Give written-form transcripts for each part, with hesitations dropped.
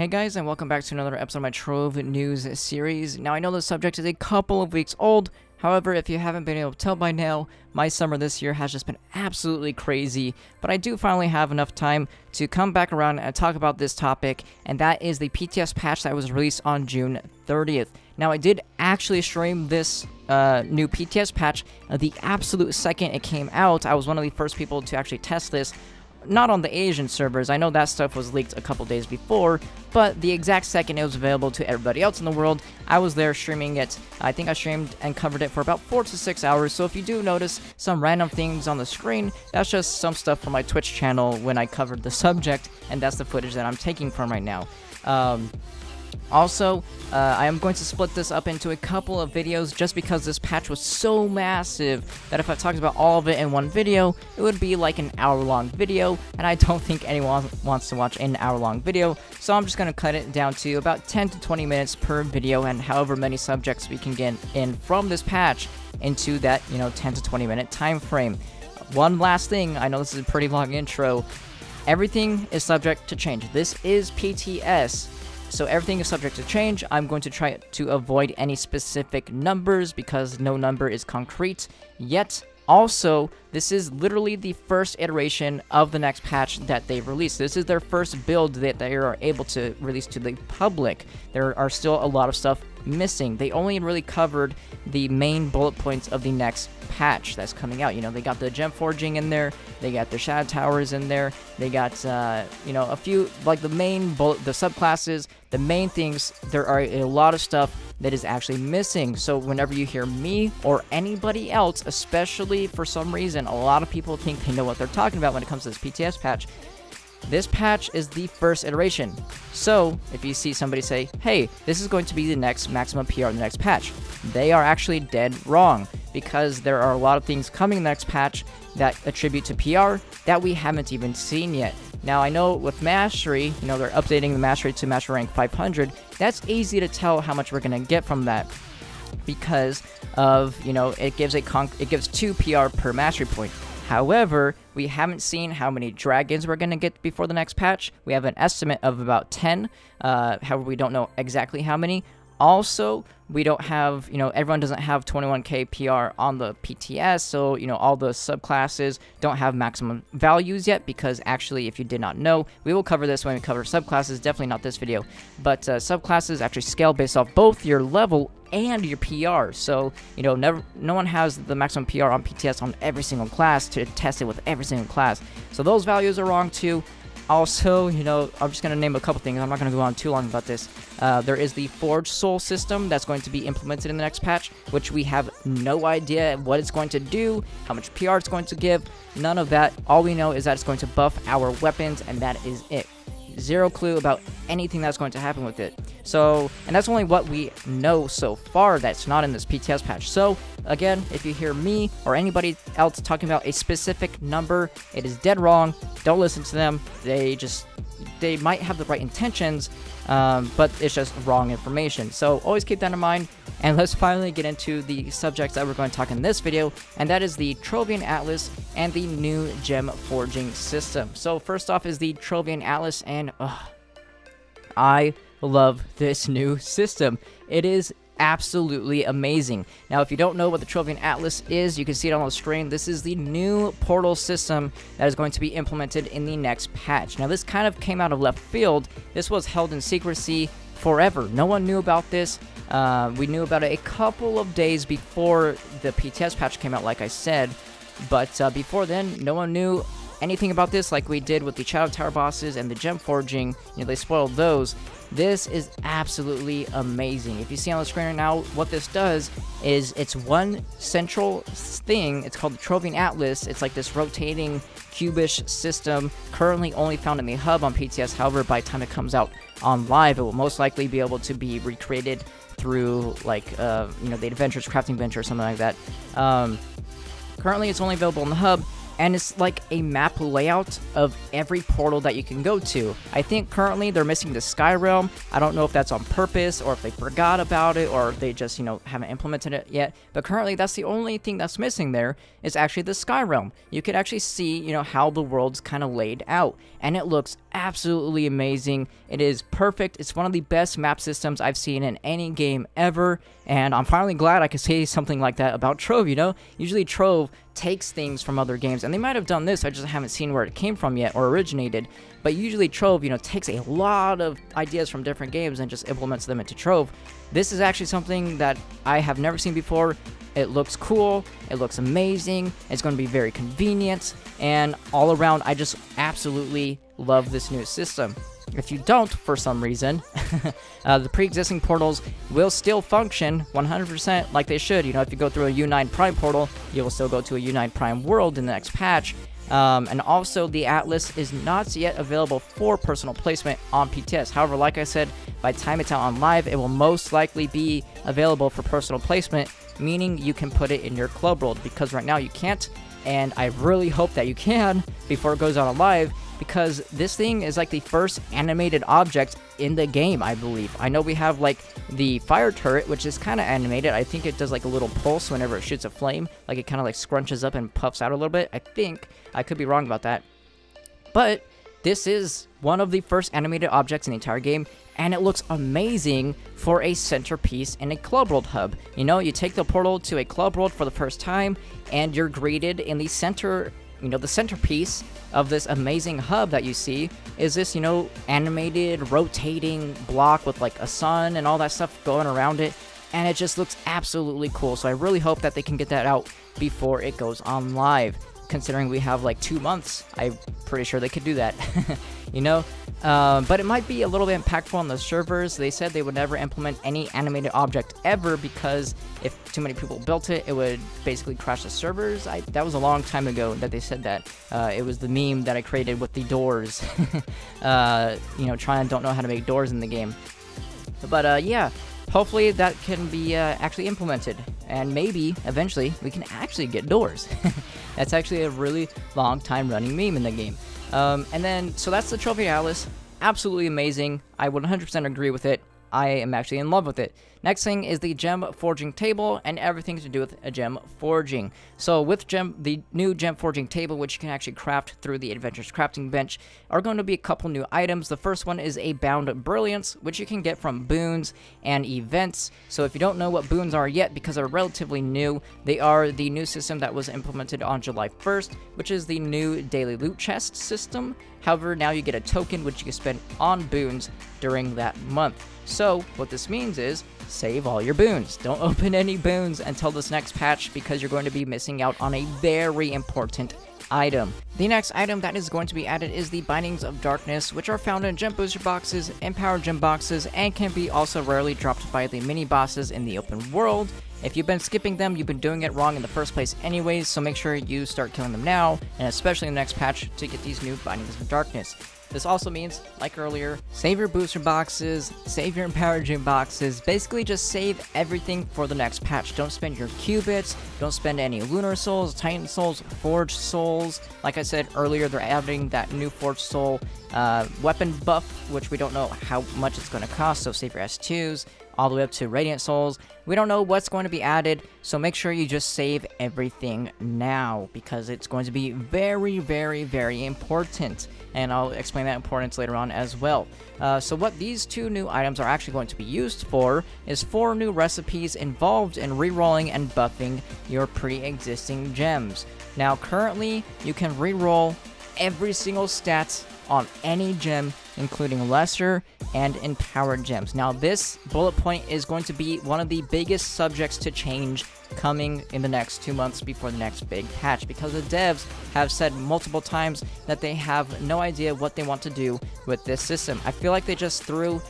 Hey guys, and welcome back to another episode of my Trove News series. Now, I know the subject is a couple of weeks old. However, if you haven't been able to tell by now, my summer this year has just been absolutely crazy. But I do finally have enough time to come back around and talk about this topic, and that is the PTS patch that was released on June 30th. Now, I did actually stream this new PTS patch the absolute second it came out. I was one of the first people to actually test this. Not on the Asian servers, I know that stuff was leaked a couple days before, but the exact second it was available to everybody else in the world, I was there streaming it. I think I streamed and covered it for about 4 to 6 hours, so if you do notice some random things on the screen, that's just some stuff from my Twitch channel when I covered the subject, and that's the footage that I'm taking from right now. Also, I am going to split this up into a couple of videos just because this patch was so massive that if I talked about all of it in one video, it would be like an hour-long video, and I don't think anyone wants to watch an hour-long video, so I'm just going to cut it down to about 10 to 20 minutes per video, and however many subjects we can get in from this patch into that, 10 to 20 minute time frame. One last thing, I know this is a pretty long intro, everything is subject to change. This is PTS. So everything is subject to change. I'm going to try to avoid any specific numbers because no number is concrete yet. Also, this is literally the first iteration of the next patch that they released. This is their first build that they are able to release to the public. There are still a lot of stuff missing. They only really covered the main bullet points of the next patch that's coming out. They got the Reforging in there, they got the Shadow Towers in there, they got, a few, like the main the subclasses, the main things. There are a lot of stuff that is actually missing. So whenever you hear me or anybody else, especially for some reason, a lot of people think they know what they're talking about when it comes to this PTS patch. This patch is the first iteration. So if you see somebody say, hey, this is going to be the next maximum PR in the next patch, they are actually dead wrong, because there are a lot of things coming in the next patch that attribute to PR that we haven't even seen yet. Now, I know with Mastery, they're updating the Mastery to Mastery rank 500. That's easy to tell how much we're going to get from that, because of, it gives 2 PR per Mastery point. However, we haven't seen how many dragons we're going to get before the next patch. We have an estimate of about 10. However, we don't know exactly how many. Also, we don't have, everyone doesn't have 21k PR on the PTS, so, all the subclasses don't have maximum values yet, because actually, if you did not know, we will cover this when we cover subclasses, definitely not this video, but subclasses actually scale based off both your level and your PR, so, no one has the maximum PR on PTS on every single class to test it with every single class, so those values are wrong too. Also, I'm just going to name a couple things. I'm not going to go on too long about this. There is the Forge Soul system that's going to be implemented in the next patch, which we have no idea what it's going to do, how much PR it's going to give, none of that. All we know is that it's going to buff our weapons, and that is it. Zero clue about anything that's going to happen with it. So, and that's only what we know so far that's not in this PTS patch. So, again, if you hear me or anybody else talking about a specific number, it is dead wrong. Don't listen to them. They might have the right intentions, but it's just wrong information. So always keep that in mind. And let's finally get into the subjects that we're going to talk in this video, and that is the Trovian Atlas and the new gem forging system. So first off is the Trovian Atlas, and I love this new system. It is absolutely amazing. Now, if you don't know what the Trovian Atlas is, you can see it on the screen. This is the new portal system that is going to be implemented in the next patch. Now, this kind of came out of left field. This was held in secrecy forever. No one knew about this. We knew about it a couple of days before the PTS patch came out, like I said, but before then, no one knew anything about this like we did with the Shadow Tower bosses and the gem forging. They spoiled those. This is absolutely amazing. If you see on the screen right now, what this does is it's one central thing. It's called the Trovian Atlas. It's like this rotating cubish system, currently only found in the hub on PTS. However, by the time it comes out on live, it will most likely be able to be recreated through, like, the Adventures Crafting Bench or something like that. Currently, it's only available in the hub, and it's like a map layout of every portal that you can go to. I think currently they're missing the Sky Realm. I don't know if that's on purpose, or if they forgot about it, or if they just, haven't implemented it yet. But currently, that's the only thing that's missing there, is actually the Sky Realm. You could actually see, how the world's kind of laid out, and it looks absolutely amazing. It is perfect. It's one of the best map systems I've seen in any game ever, and I'm finally glad I could say something like that about Trove, you know? Usually Trove takes things from other games, and they might have done this, I just haven't seen where it came from yet or originated, but usually Trove, you know, takes a lot of ideas from different games and just implements them into Trove. This is actually something that I have never seen before. It looks cool, it looks amazing, it's going to be very convenient, and all around, I just absolutely love this new system. If you don't, for some reason, the pre-existing portals will still function 100% like they should. You know, if you go through a U9 Prime portal, you will still go to a U9 Prime world in the next patch. And also, the Atlas is not yet available for personal placement on PTS. However, like I said, by the time it's out on live, it will most likely be available for personal placement, meaning you can put it in your club world, because right now you can't, and I really hope that you can before it goes out on live, because this thing is like the first animated object in the game, I believe. I know we have like the fire turret, which is kind of animated. I think it does like a little pulse whenever it shoots a flame, like it kind of like scrunches up and puffs out a little bit. I think, I could be wrong about that, but this is one of the first animated objects in the entire game, and it looks amazing for a centerpiece in a club world hub. You know, you take the portal to a club world for the first time, and you're greeted in the center, you know, the centerpiece of this amazing hub that you see is this, you know, animated, rotating block with like a sun and all that stuff going around it, and it just looks absolutely cool. So I really hope that they can get that out before it goes on live. Considering we have like 2 months, I'm pretty sure they could do that, you know? But it might be a little bit impactful on the servers. They said they would never implement any animated object ever, because if too many people built it, it would basically crash the servers. That was a long time ago that they said that. It was the meme that I created with the doors, you know, don't know how to make doors in the game. But yeah, hopefully that can be actually implemented, and maybe eventually we can actually get doors. That's actually a really long time running meme in the game. And then, so that's the Trovian Atlas. Absolutely amazing. I would 100% agree with it. I am actually in love with it. Next thing is the gem forging table and everything to do with a gem forging. So with the new gem forging table, which you can actually craft through the Adventures Crafting Bench, are going to be a couple new items. The first one is a Bound Brilliance, which you can get from boons and events. So if you don't know what boons are yet, because they're relatively new, they are the new system that was implemented on July 1st, which is the new daily loot chest system. However, now you get a token which you can spend on boons during that month. So what this means is, save all your boons. Don't open any boons until this next patch, because you're going to be missing out on a very important item. The next item that is going to be added is the Bindings of Darkness, which are found in gem booster boxes, empowered gem boxes, and can be also rarely dropped by the mini bosses in the open world. If you've been skipping them, you've been doing it wrong in the first place anyways, so make sure you start killing them now, and especially in the next patch, to get these new Bindings of Darkness. This also means, like earlier, save your booster boxes, save your empowered gem boxes, basically just save everything for the next patch. Don't spend your qubits, don't spend any lunar souls, titan souls, forged souls. Like I said earlier, they're adding that new forged soul weapon buff, which we don't know how much it's going to cost, so save your S2s, all the way up to Radiant Souls. We don't know what's going to be added, so make sure you just save everything now, because it's going to be very, very, very important, and I'll explain that importance later on as well. So what these two new items are actually going to be used for is 4 new recipes involved in rerolling and buffing your pre-existing gems. Now currently, you can reroll every single stat on any gem, including lesser and empowered gems. Now this bullet point is going to be one of the biggest subjects to change coming in the next 2 months before the next big patch, because the devs have said multiple times that they have no idea what they want to do with this system. I feel like they just threw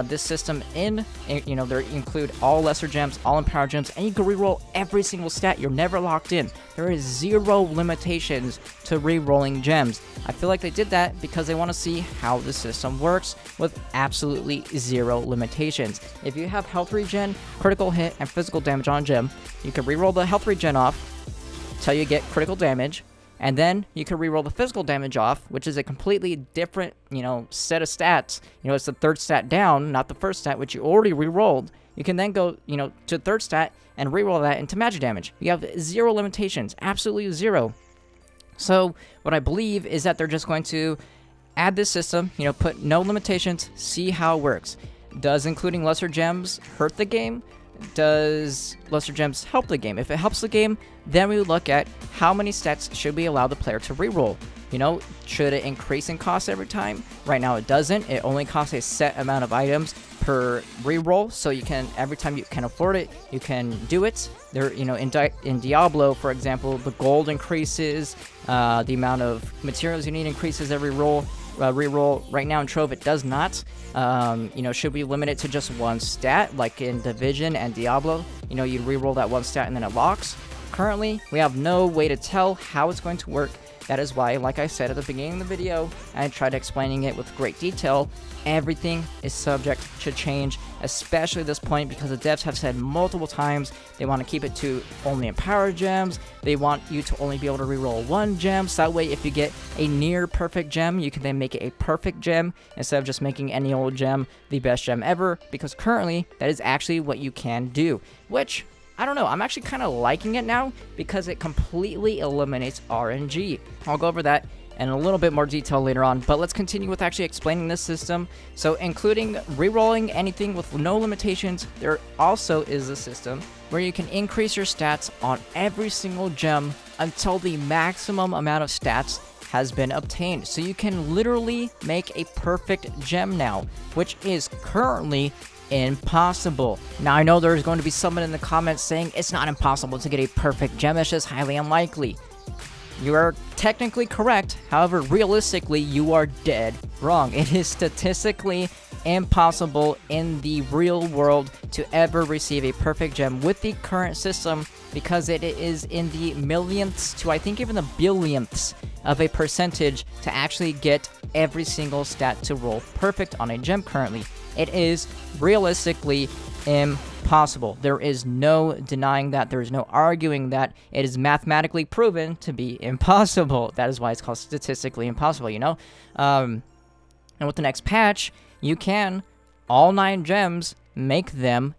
this system in, you know, they include all lesser gems, all empowered gems, and you can reroll every single stat. You're never locked in. There is 0 limitations to rerolling gems. I feel like they did that because they want to see how the system works with absolutely 0 limitations. If you have health regen, critical hit, and physical damage on a gem, you can reroll the health regen off till you get critical damage, and then you can reroll the physical damage off, which is a completely different, you know, set of stats. You know, it's the third stat down, not the first stat, which you already rerolled. You can then go, you know, to third stat and reroll that into magic damage. You have 0 limitations, absolutely 0. So what I believe is that they're just going to add this system, you know, put no limitations, see how it works. Does including lesser gems hurt the game? Does lesser gems help the game? If it helps the game, then we would look at how many stats should we allow the player to reroll. You know, should it increase in cost every time? Right now it doesn't. It only costs a set amount of items per reroll, so you can, every time you can afford it, you can do it. There, you know, in Diablo, for example, the gold increases, the amount of materials you need increases every reroll. Right now in Trove it does not. You know, should we limit it to just one stat, like in Division and Diablo? You know, you reroll that one stat and then it locks. Currently, we have no way to tell how it's going to work. That is why, like I said at the beginning of the video, I tried explaining it with great detail. Everything is subject to change, especially at this point, because the devs have said multiple times they want to keep it to only empowered gems. They want you to only be able to reroll one gem, so that way if you get a near perfect gem, you can then make it a perfect gem instead of just making any old gem the best gem ever, because currently that is actually what you can do, which, I don't know, I'm actually kind of liking it now because it completely eliminates RNG. I'll go over that in a little bit more detail later on, but let's continue with actually explaining this system. So including rerolling anything with no limitations, there also is a system where you can increase your stats on every single gem until the maximum amount of stats has been obtained. So you can literally make a perfect gem now, which is currently impossible. Now I know there's going to be someone in the comments saying it's not impossible to get a perfect gem, it's just highly unlikely. You are technically correct, however realistically you are dead wrong. It is statistically impossible in the real world to ever receive a perfect gem with the current system, because it is in the millionths to I think even the billionths of a percentage to actually get every single stat to roll perfect on a gem currently. It is realistically impossible. There is no denying that. There is no arguing that. It is mathematically proven to be impossible. That is why it's called statistically impossible, you know? And with the next patch, you can, all 9 gems, make them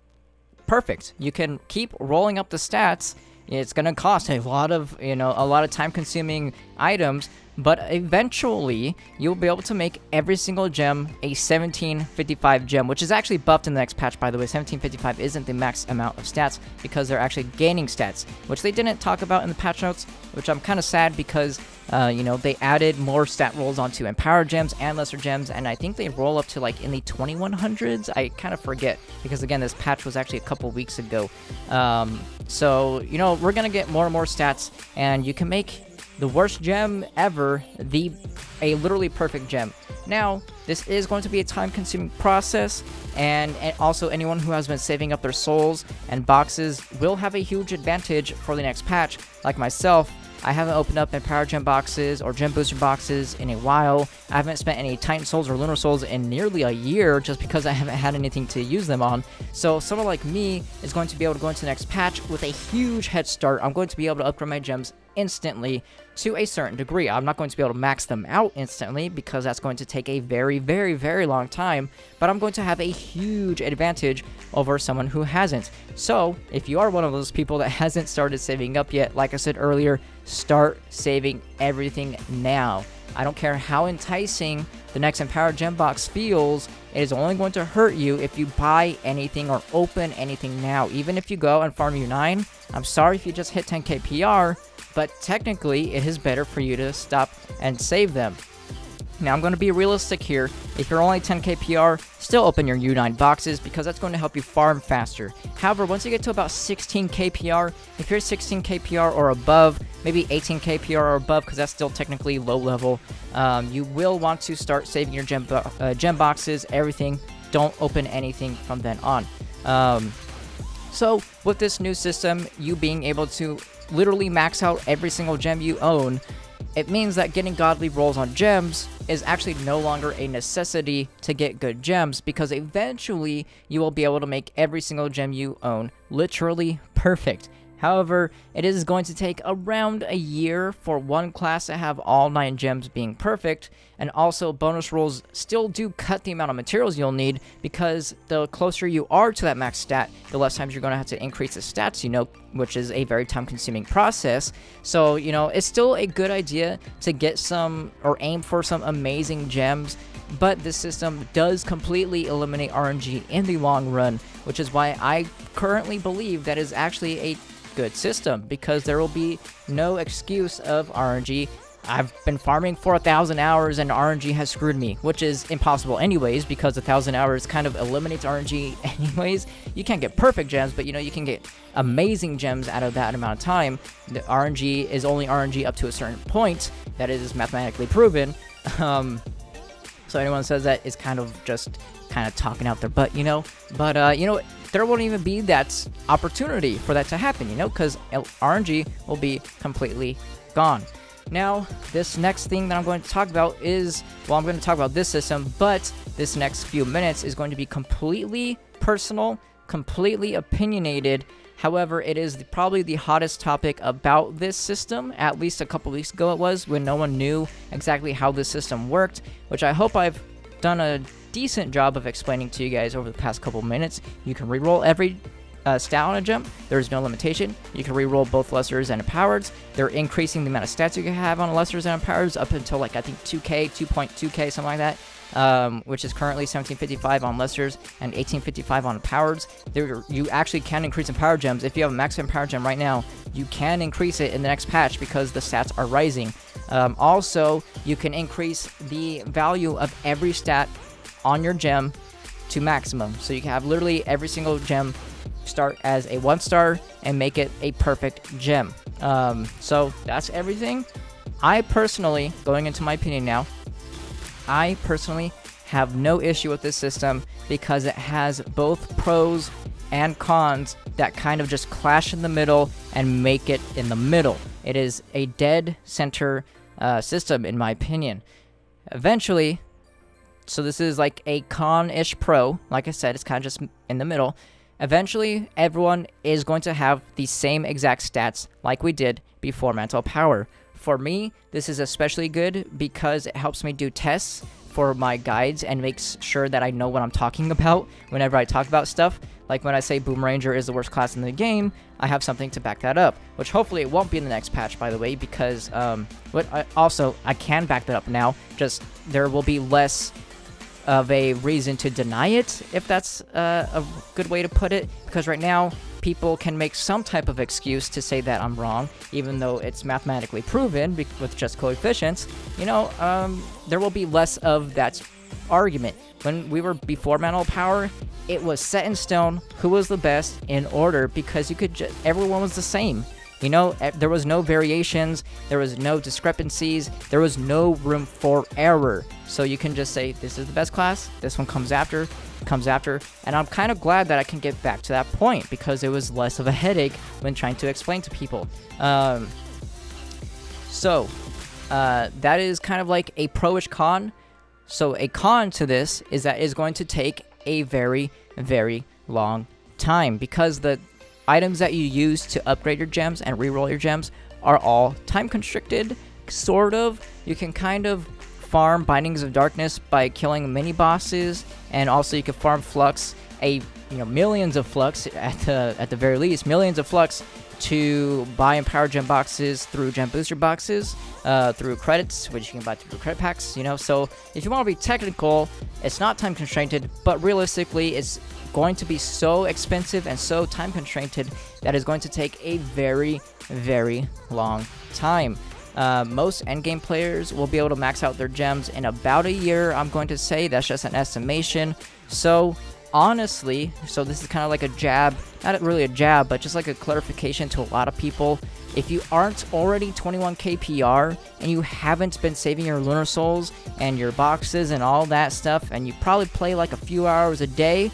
perfect. You can keep rolling up the stats. It's going to cost a lot of, you know, a lot of time-consuming items, but eventually you'll be able to make every single gem a 1755 gem, which is actually buffed in the next patch, by the way. 1755 isn't the max amount of stats because they're actually gaining stats, which they didn't talk about in the patch notes, which I'm kind of sad because, you know, they added more stat rolls onto empowered gems and lesser gems, and I think they roll up to like in the 2100s. I kind of forget because, again, this patch was actually a couple weeks ago. So, you know, we're going to get more and more stats, and you can make the worst gem ever a literally perfect gem. Now, this is going to be a time-consuming process, and also anyone who has been saving up their souls and boxes will have a huge advantage for the next patch. Like myself, I haven't opened up empowered gem boxes or gem booster boxes in a while. I haven't spent any Titan souls or lunar souls in nearly a year just because I haven't had anything to use them on. So someone like me is going to be able to go into the next patch with a huge head start. I'm going to be able to upgrade my gems instantly to a certain degree. I'm not going to be able to max them out instantly because that's going to take a very, very, very long time, but I'm going to have a huge advantage over someone who hasn't. So if you are one of those people that hasn't started saving up yet, like I said earlier, start saving everything now. I don't care how enticing the next empowered gem box feels, it is only going to hurt you if you buy anything or open anything now. Even if you go and farm U9, I'm sorry if you just hit 10k PR, but technically it is better for you to stop and save them. Now, I'm going to be realistic here. If you're only 10k PR, still open your U9 boxes because that's going to help you farm faster. However, once you get to about 16k PR, if you're 16k PR or above, maybe 18k PR or above, because that's still technically low level, you will want to start saving your gem boxes, everything. Don't open anything from then on. So, with this new system, you being able to literally max out every single gem you own, it means that getting godly rolls on gems is actually no longer a necessity to get good gems, because eventually you will be able to make every single gem you own literally perfect. However, it is going to take around a year for one class to have all 9 gems being perfect, and also bonus rolls still do cut the amount of materials you'll need, because the closer you are to that max stat, the less times you're going to have to increase the stats, you know, which is a very time-consuming process. So, you know, it's still a good idea to get some, or aim for some amazing gems, but this system does completely eliminate RNG in the long run, which is why I currently believe that is actually a good system, because there will be no excuse of RNG. I've been farming for 1,000 hours and RNG has screwed me, which is impossible anyways, because 1,000 hours kind of eliminates RNG anyways. You can't get perfect gems, but you know, you can get amazing gems out of that amount of time. The RNG is only RNG up to a certain point. That is mathematically proven. So anyone says that is kind of just talking out their butt, you know. But you know, there won't even be that opportunity for that to happen, you know, because RNG will be completely gone. Now, this next thing that I'm going to talk about is, well, I'm going to talk about this system, but this next few minutes is going to be completely personal, completely opinionated. However, it is probably the hottest topic about this system. At least a couple weeks ago it was, when no one knew exactly how this system worked, which I hope I've done a decent job of explaining to you guys over the past couple minutes. You can reroll every stat on a gem. There's no limitation. You can reroll both lessers and empowers. They're increasing the amount of stats you can have on lessers and empowers up until, like, I think 2k, 2.2k, something like that, which is currently 1755 on lessers and 1855 on empowers. You actually can increase empower gems. If you have a max empower gem right now, you can increase it in the next patch because the stats are rising. Also, you can increase the value of every stat on your gem to maximum. So you can have literally every single gem start as a 1-star and make it a perfect gem. So that's everything. I personally, going into my opinion now, I personally have no issue with this system because it has both pros and cons that kind of just clash in the middle and make it in the middle. It is a dead center system, in my opinion. Eventually, so this is like a con-ish pro. Like I said, it's kind of just in the middle. Eventually, everyone is going to have the same exact stats like we did before Mantle Power. For me, this is especially good because it helps me do tests for my guides and makes sure that I know what I'm talking about whenever I talk about stuff. Like when I say Boomeranger is the worst class in the game, I have something to back that up, which hopefully it won't be in the next patch, by the way, because I can back that up now, just there will be less of a reason to deny it, if that's a good way to put it, because right now people can make some type of excuse to say that I'm wrong, even though it's mathematically proven with just coefficients. You know, there will be less of that argument. When we were before Mantle Power, it was set in stone who was the best in order, because you could everyone was the same. You know, there was no variations, there was no discrepancies, there was no room for error. So you can just say, this is the best class, this one comes after, and I'm kind of glad that I can get back to that point, because it was less of a headache when trying to explain to people. That is kind of like a pro-ish con. So a con to this is that it's going to take a very, very long time, because the items that you use to upgrade your gems and reroll your gems are all time constricted, sort of. You can kind of farm Bindings of Darkness by killing mini bosses, and also you can farm Flux, millions of Flux at the very least, millions of Flux to buy Empower Gem boxes through Gem Booster boxes, through credits, which you can buy through credit packs, you know. So if you want to be technical, it's not time constrained, but realistically it's going to be so expensive and so time constrained that is going to take a very, very long time. Most endgame players will be able to max out their gems in about a year, I'm going to say. That's just an estimation. So honestly, so this is kind of like a jab, not really a jab, but just like a clarification to a lot of people. If you aren't already 21k PR and you haven't been saving your Lunar Souls and your boxes and all that stuff, and you probably play like a few hours a day,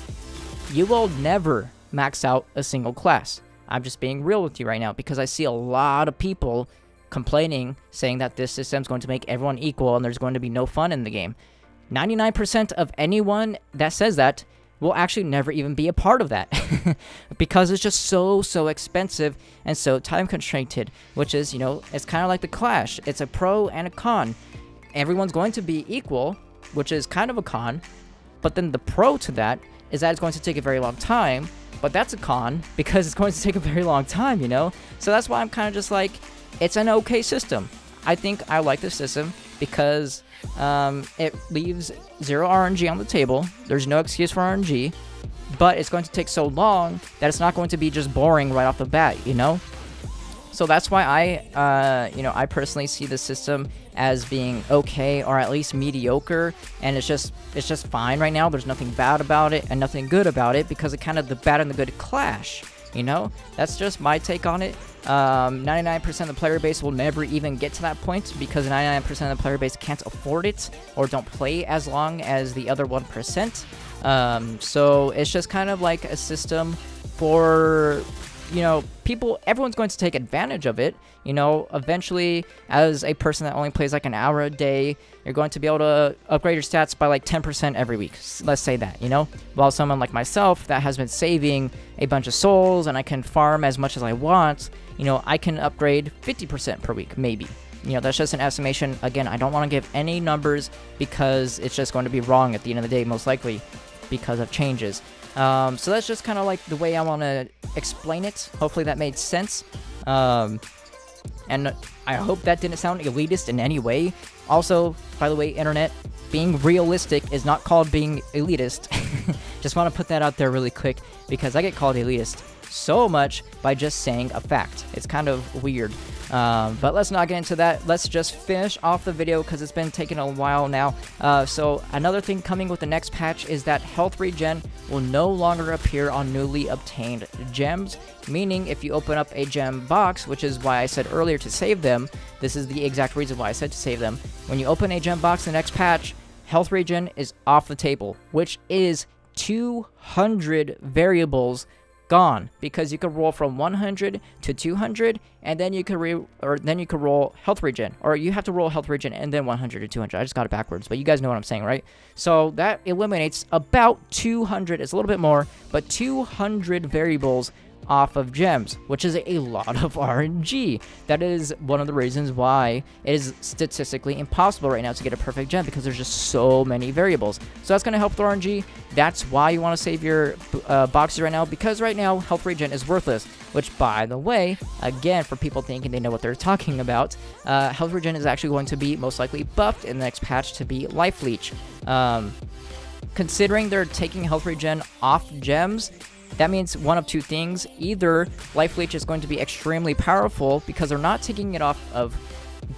you will never max out a single class. I'm just being real with you right now, because I see a lot of people complaining, saying that this system is going to make everyone equal and there's going to be no fun in the game. 99% of anyone that says that will actually never even be a part of that because it's just so expensive and so time constrained, which is, you know, it's kind of like the Clash. It's a pro and a con. Everyone's going to be equal, which is kind of a con, but then the pro to that is that it's going to take a very long time, but that's a con because it's going to take a very long time, you know? So that's why I'm kind of just like, it's an okay system. I think I like this system because it leaves 0 RNG on the table. There's no excuse for RNG, but it's going to take so long that it's not going to be just boring right off the bat, you know? So that's why I personally see the system as being okay or at least mediocre, and it's just fine right now. There's nothing bad about it and nothing good about it because it kind of the bad and the good clash, you know? That's just my take on it. 99% of the player base will never even get to that point because 99% of the player base can't afford it or don't play as long as the other 1%. So it's just kind of like a system for, you know, everyone's going to take advantage of it. You know, eventually, as a person that only plays like an hour a day, you're going to be able to upgrade your stats by like 10% every week. Let's say that, you know? While someone like myself that has been saving a bunch of souls and I can farm as much as I want, you know, I can upgrade 50% per week, maybe. You know, that's just an estimation. Again, I don't want to give any numbers because it's just going to be wrong at the end of the day, most likely, because of changes. So that's just kind of like the way I want to explain it. Hopefully that made sense. And I hope that didn't sound elitist in any way. Also, by the way, internet, being realistic is not called being elitist. Just want to put that out there really quick because I get called elitist so much by just saying a fact. It's kind of weird. But let's not get into that. Let's just finish off the video because it's been taking a while now. So another thing coming with the next patch is that health regen will no longer appear on newly obtained gems, meaning if you open up a gem box, which is why I said earlier to save them, this is the exact reason why I said to save them. When you open a gem box in the next patch, health regen is off the table, which is 200 variables gone, because you could roll from 100 to 200 and then you could roll health regen, or you have to roll health regen and then 100 to 200. I just got it backwards, but you guys know what I'm saying, right? So that eliminates about 200, it's a little bit more, but 200 variables off of gems, which is a lot of RNG. That is one of the reasons why it is statistically impossible right now to get a perfect gem, because there's just so many variables. So that's going to help with RNG. That's why you want to save your boxes right now, because right now health regen is worthless, which, by the way, again, for people thinking they know what they're talking about, health regen is actually going to be most likely buffed in the next patch to be life leech. Considering they're taking health regen off gems, that means one of two things. Either Life Leech is going to be extremely powerful because they're not taking it off of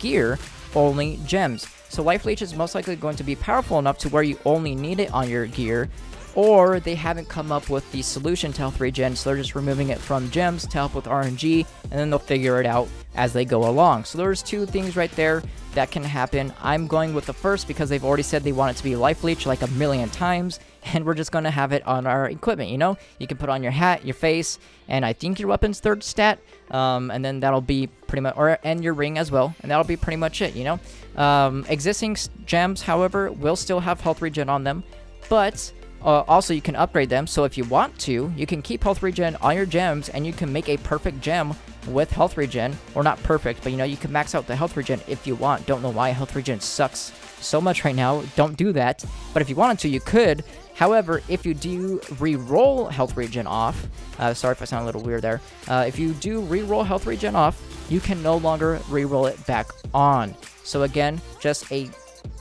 gear, only gems. So Life Leech is most likely going to be powerful enough to where you only need it on your gear, or they haven't come up with the solution to health regen, so they're just removing it from gems to help with RNG, and then they'll figure it out as they go along. So there's two things right there that can happen. I'm going with the first because they've already said they want it to be Life Leech like a million times, and we're just going to have it on our equipment, you know? You can put on your hat, your face, and I think your weapon's third stat, and then that'll be pretty much, and your ring as well, and that'll be pretty much it, you know? Existing gems, however, will still have health regen on them, but also you can upgrade them, so if you want to, you can keep health regen on your gems, and you can make a perfect gem with health regen, or not perfect, but you know, you can max out the health regen if you want. Don't know why health regen sucks so much right now, don't do that, but if you wanted to, you could. However, if you do re-roll health regen off, sorry if I sound a little weird there, if you do re-roll health regen off, you can no longer re-roll it back on. So again,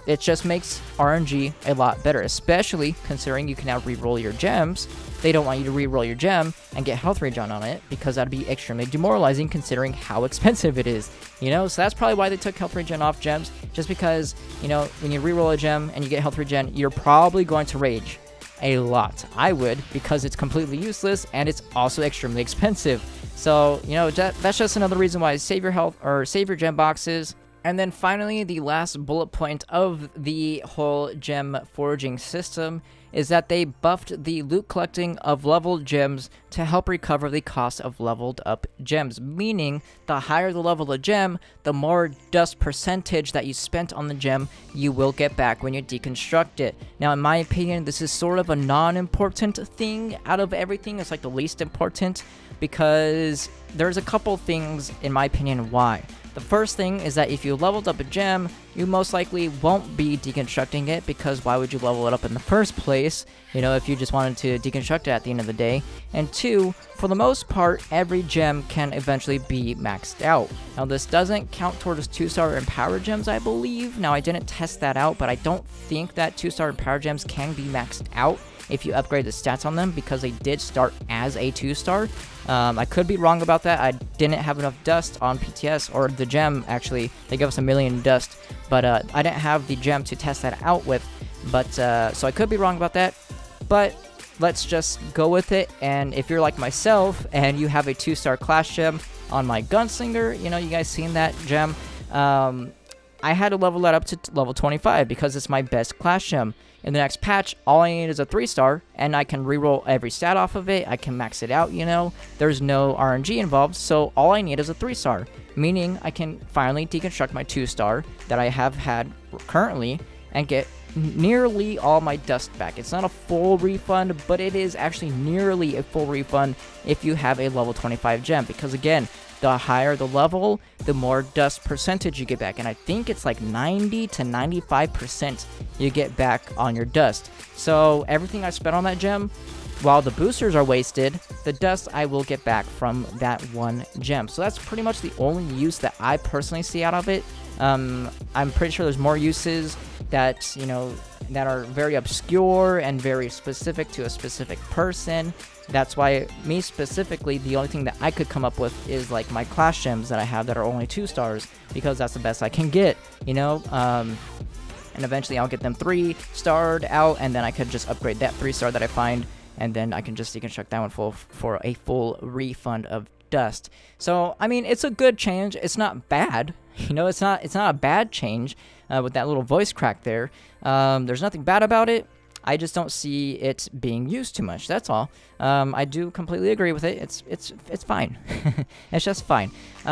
it just makes RNG a lot better, especially considering you can now re-roll your gems. They don't want you to re-roll your gem and get health regen on it, because that'd be extremely demoralizing considering how expensive it is, you know? So that's probably why they took health regen off gems, just because, you know, when you re-roll a gem and you get health regen, you're probably going to rage a lot. I would, because it's completely useless and it's also extremely expensive. So, you know, that's just another reason why save your health, or save your gem boxes. And then finally, the last bullet point of the whole gem foraging system is that they buffed the loot collecting of leveled gems to help recover the cost of leveled up gems, meaning the higher the level of gem, the more dust percentage that you spent on the gem you will get back when you deconstruct it. Now, in my opinion, this is sort of a non-important thing out of everything. It's like the least important, because there's a couple things, in my opinion, why. The first thing is that if you leveled up a gem, you most likely won't be deconstructing it, because why would you level it up in the first place, you know, if you just wanted to deconstruct it at the end of the day. And two, for the most part, every gem can eventually be maxed out. Now, this doesn't count towards 2-star and power gems, I believe. Now, I didn't test that out, but I don't think that 2-star and power gems can be maxed out if you upgrade the stats on them, because they did start as a 2-star. I could be wrong about that. I didn't have enough dust on PTS, or the gem, actually. They gave us 1,000,000 dust, but I didn't have the gem to test that out with. But so I could be wrong about that, but let's just go with it. And if you're like myself and you have a 2-star class gem on my gunslinger, you know, you guys seen that gem, I had to level that up to level 25 because it's my best class gem. In the next patch, all I need is a 3-star, and I can reroll every stat off of it. I can max it out, you know. There's no RNG involved, so all I need is a 3-star, meaning I can finally deconstruct my 2-star that I have had currently and get nearly all my dust back. It's not a full refund, but it is actually nearly a full refund if you have a level 25 gem, because again, the higher the level, the more dust percentage you get back. And I think it's like 90 to 95% you get back on your dust. So everything I spent on that gem, while the boosters are wasted, the dust I will get back from that one gem. So that's pretty much the only use that I personally see out of it. I'm pretty sure there's more uses that, you know, that are very obscure and very specific to a specific person. That's why, me specifically, the only thing that I could come up with is like my class gems that I have that are only 2-stars, because that's the best I can get, you know. And eventually I'll get them 3-starred out, and then I could just upgrade that 3-star that I find, and then I can just deconstruct that one for a full refund of dust. So I mean, it's a good change. It's not bad, you know. It's not a bad change with that little voice crack there. There's nothing bad about it. I just don't see it being used too much. That's all. I do completely agree with it. It's fine. It's just fine.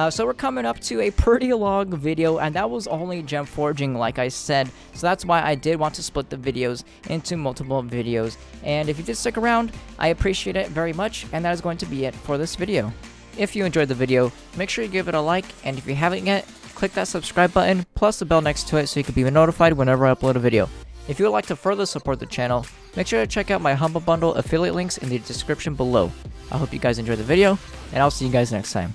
So we're coming up to a pretty long video, and that was only gem forging, like I said. So that's why I did want to split the videos into multiple videos. And if you did stick around, I appreciate it very much. And that is going to be it for this video. If you enjoyed the video, make sure you give it a like, and if you haven't yet, click that subscribe button plus the bell next to it so you can be notified whenever I upload a video. If you would like to further support the channel, make sure to check out my Humble Bundle affiliate links in the description below. I hope you guys enjoyed the video, and I'll see you guys next time.